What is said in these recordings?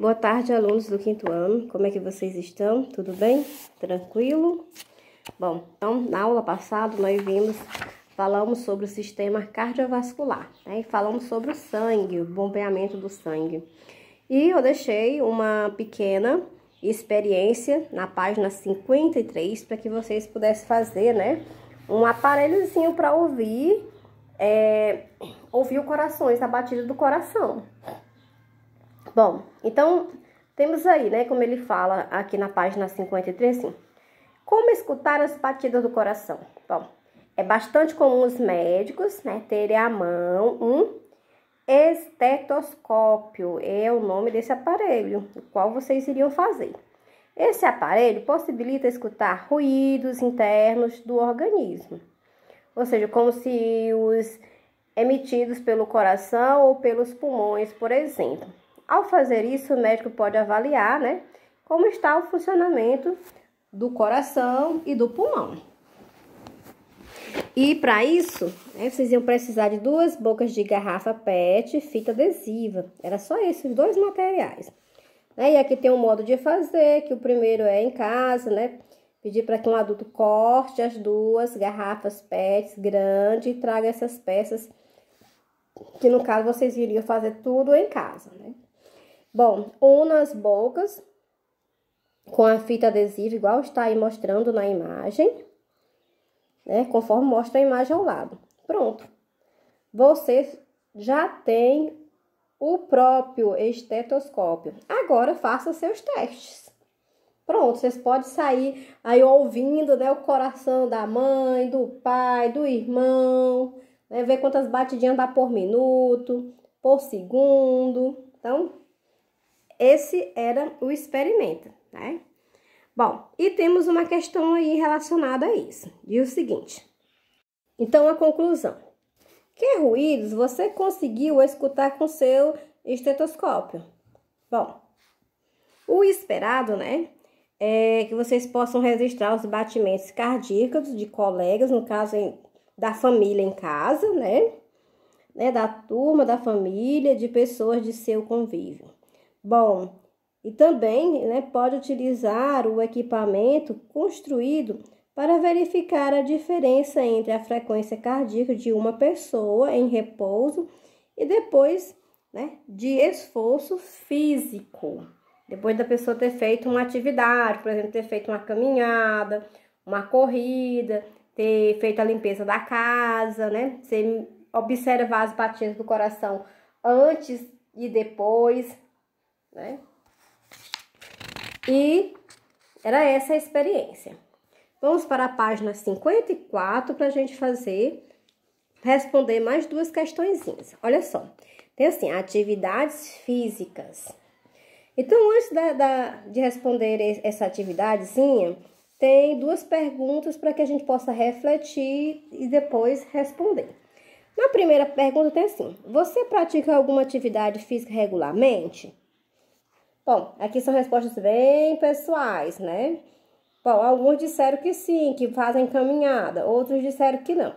Boa tarde, alunos do 5º ano. Como é que vocês estão? Tudo bem? Tranquilo? Bom, então, na aula passada, falamos sobre o sistema cardiovascular, né? E falamos sobre o sangue, o bombeamento do sangue. E eu deixei uma pequena experiência na página 53 para que vocês pudessem fazer, né? Um aparelhozinho para ouvir o coração, a batida do coração. Bom, então, temos aí, né, como ele fala aqui na página 53, assim, como escutar as batidas do coração? Bom, é bastante comum os médicos, né, terem à mão um estetoscópio, é o nome desse aparelho, o qual vocês iriam fazer. Esse aparelho possibilita escutar ruídos internos do organismo, ou seja, como se os emitidos pelo coração ou pelos pulmões, por exemplo. Ao fazer isso, o médico pode avaliar, né, como está o funcionamento do coração e do pulmão. E para isso, né, vocês iam precisar de 2 bocas de garrafa PET e fita adesiva. Era só esses 2 materiais. E aqui tem um modo de fazer, que o primeiro é em casa, né? Pedir para que um adulto corte as 2 garrafas PET grandes e traga essas peças, que no caso vocês iriam fazer tudo em casa, né? Bom, una as bocas com a fita adesiva, igual está aí mostrando na imagem, né? Conforme mostra a imagem ao lado. Pronto. Você já tem o próprio estetoscópio. Agora faça seus testes. Pronto, vocês podem sair aí ouvindo, né, o coração da mãe, do pai, do irmão, né, ver quantas batidinhas dá por minuto, por segundo. Então, esse era o experimento, né? Bom, e temos uma questão aí relacionada a isso. E o seguinte. Então, a conclusão. Que ruídos você conseguiu escutar com seu estetoscópio? Bom, o esperado, né, é que vocês possam registrar os batimentos cardíacos de colegas, no caso da família em casa, né, da turma, da família, de pessoas de seu convívio. Bom, e também, né, pode utilizar o equipamento construído para verificar a diferença entre a frequência cardíaca de uma pessoa em repouso e depois, né, de esforço físico. Depois da pessoa ter feito uma atividade, por exemplo, ter feito uma caminhada, uma corrida, ter feito a limpeza da casa, né? Você observa as batidas do coração antes e depois, né? E era essa a experiência. Vamos para a página 54 para a gente responder mais 2 questõezinhas. Olha só, tem assim, atividades físicas. Então, antes de responder essa atividadezinha, tem 2 perguntas para que a gente possa refletir e depois responder. Na primeira pergunta tem assim, você pratica alguma atividade física regularmente? Bom, aqui são respostas bem pessoais, né? Bom, alguns disseram que sim, que fazem caminhada, outros disseram que não.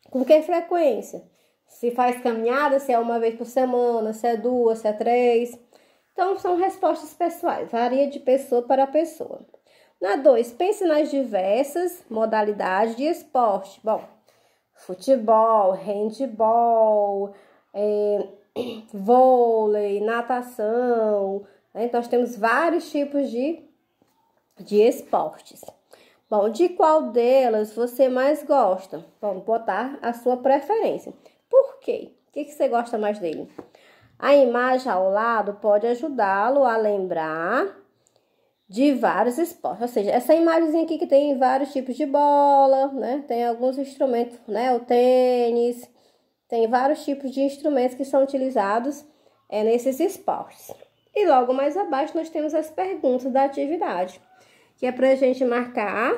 Com que frequência? Se faz caminhada, se é uma vez por semana, se é 2, se é 3. Então, são respostas pessoais, varia de pessoa para pessoa. Na 2, pense nas diversas modalidades de esporte. Bom, futebol, handebol, vôlei, natação, né? Então, nós temos vários tipos de esportes. Bom, de qual delas você mais gosta? Vamos botar a sua preferência. Por quê? O que você gosta mais dele? A imagem ao lado pode ajudá-lo a lembrar de vários esportes. Ou seja, essa imagem aqui que tem vários tipos de bola, né? Tem alguns instrumentos, né? O tênis, tem vários tipos de instrumentos que são utilizados nesses esportes. E logo mais abaixo nós temos as perguntas da atividade, que é para a gente marcar,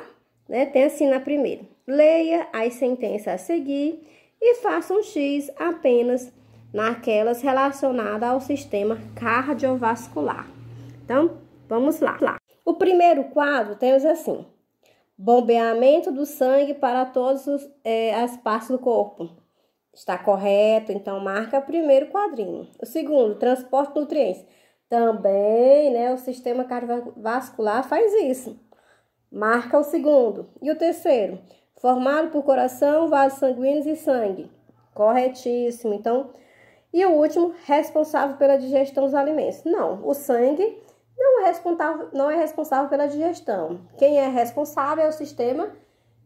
né? Tem assim na primeira. Leia as sentenças a seguir e faça um X apenas naquelas relacionadas ao sistema cardiovascular. Então, vamos lá. O primeiro quadro temos assim, bombeamento do sangue para todas as partes do corpo. Está correto, então marca o primeiro quadrinho. O segundo, transporte de nutrientes. Também, né, o sistema cardiovascular faz isso. Marca o segundo. E o terceiro? Formado por coração, vasos sanguíneos e sangue. Corretíssimo. Então, e o último, responsável pela digestão dos alimentos. Não, o sangue não é responsável pela digestão. Quem é responsável é o sistema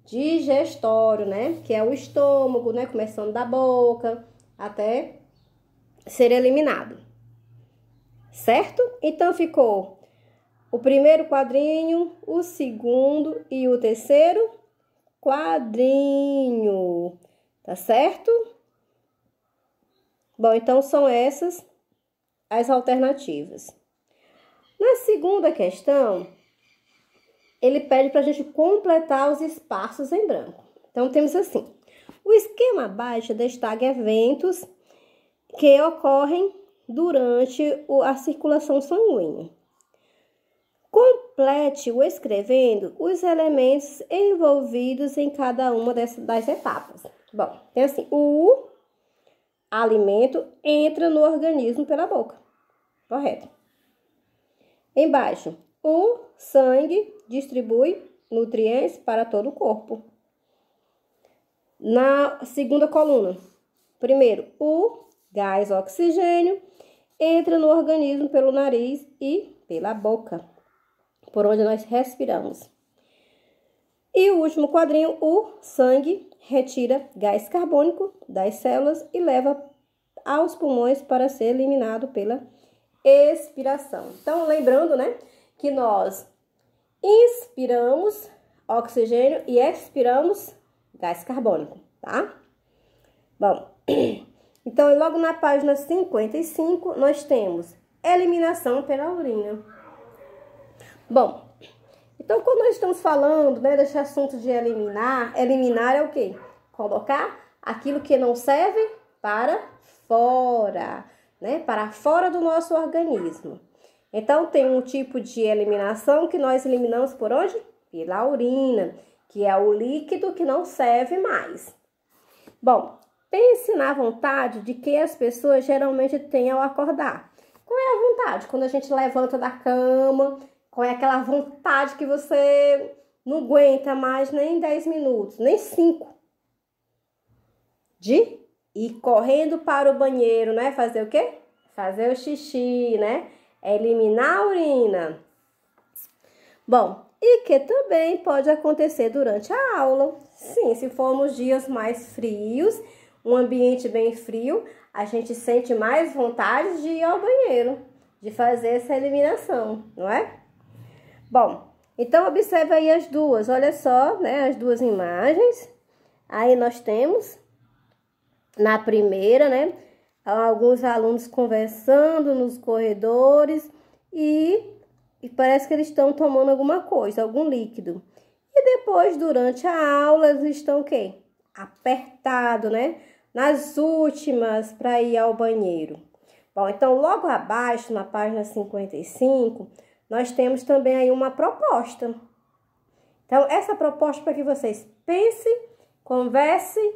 digestório, né? Que é o estômago, né? Começando da boca até ser eliminado. Certo? Então, ficou o primeiro quadrinho, o segundo e o terceiro quadrinho. Tá certo? Bom, então são essas as alternativas. Na segunda questão, ele pede para a gente completar os espaços em branco. Então, temos assim: o esquema abaixo destaca eventos que ocorrem durante a circulação sanguínea. Complete o escrevendo os elementos envolvidos em cada uma das etapas. Bom, tem assim: o alimento entra no organismo pela boca. Correto. Embaixo, o sangue distribui nutrientes para todo o corpo. Na segunda coluna, primeiro, o gás oxigênio entra no organismo pelo nariz e pela boca, por onde nós respiramos. E o último quadrinho, o sangue retira gás carbônico das células e leva aos pulmões para ser eliminado pela expiração. Então, lembrando, né, que nós inspiramos oxigênio e expiramos gás carbônico, tá? Bom, então, logo na página 55, nós temos eliminação pela urina. Bom, então, quando nós estamos falando, né, desse assunto de eliminar é o quê? Colocar aquilo que não serve para fora, né, para fora do nosso organismo. Então, tem um tipo de eliminação que nós eliminamos por onde? Pela urina, que é o líquido que não serve mais. Bom, pense na vontade de que as pessoas geralmente têm ao acordar. Qual é a vontade? Quando a gente levanta da cama, qual é aquela vontade que você não aguenta mais nem 10 minutos, nem 5? De ir correndo para o banheiro, né? Fazer o quê? Fazer o xixi, né? Eliminar a urina. Bom, e que também pode acontecer durante a aula. Sim, se formos dias mais frios, um ambiente bem frio, a gente sente mais vontade de ir ao banheiro, de fazer essa eliminação, não é? Bom, então observe aí as duas, olha só, né, as duas imagens. Aí nós temos, na primeira, né, alguns alunos conversando nos corredores e parece que eles estão tomando alguma coisa, algum líquido. E depois, durante a aula, eles estão o quê? Apertado, né? Nas últimas para ir ao banheiro. Bom, então, logo abaixo, na página 55, nós temos também aí uma proposta. Então, essa proposta para que vocês pensem, conversem,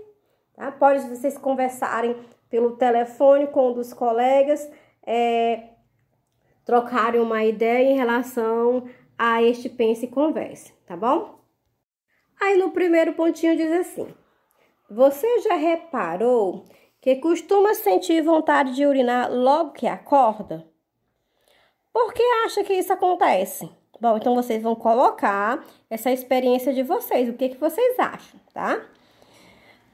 tá? Pode vocês conversarem pelo telefone com um dos colegas, trocarem uma ideia em relação a este pense e converse, tá bom? Aí no primeiro pontinho diz assim: você já reparou que costuma sentir vontade de urinar logo que acorda? Por que acha que isso acontece? Bom, então vocês vão colocar essa experiência de vocês, o que vocês acham, tá?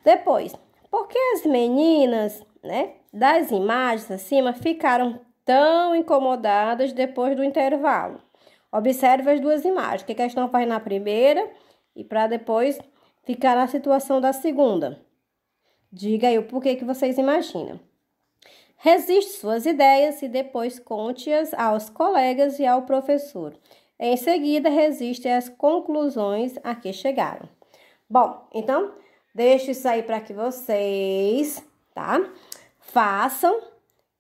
Depois, por que as meninas, né, das imagens acima ficaram tão incomodadas depois do intervalo? Observe as duas imagens, que a questão faz na primeira e para depois ficar na situação da segunda. Diga aí o porquê que vocês imaginam. Resiste suas ideias e depois conte-as aos colegas e ao professor. Em seguida, resiste às conclusões a que chegaram. Bom, então, deixo isso aí para que vocês, tá? Façam.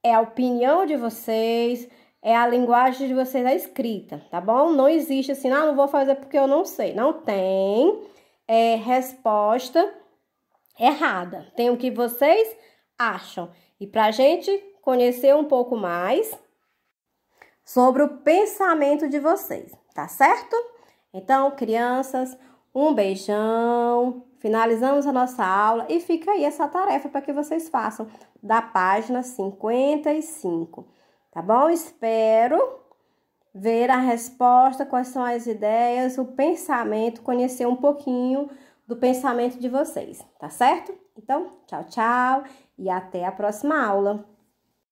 É a opinião de vocês, é a linguagem de vocês, a escrita, tá bom? Não existe assim, não vou fazer porque eu não sei. Não tem resposta errada. Tem o que vocês acham. E pra gente conhecer um pouco mais, sobre o pensamento de vocês, tá certo? Então, crianças, um beijão. Finalizamos a nossa aula e fica aí essa tarefa para que vocês façam da página 55, tá bom? Espero ver a resposta, quais são as ideias, o pensamento, conhecer um pouquinho do pensamento de vocês, tá certo? Então, tchau, tchau e até a próxima aula.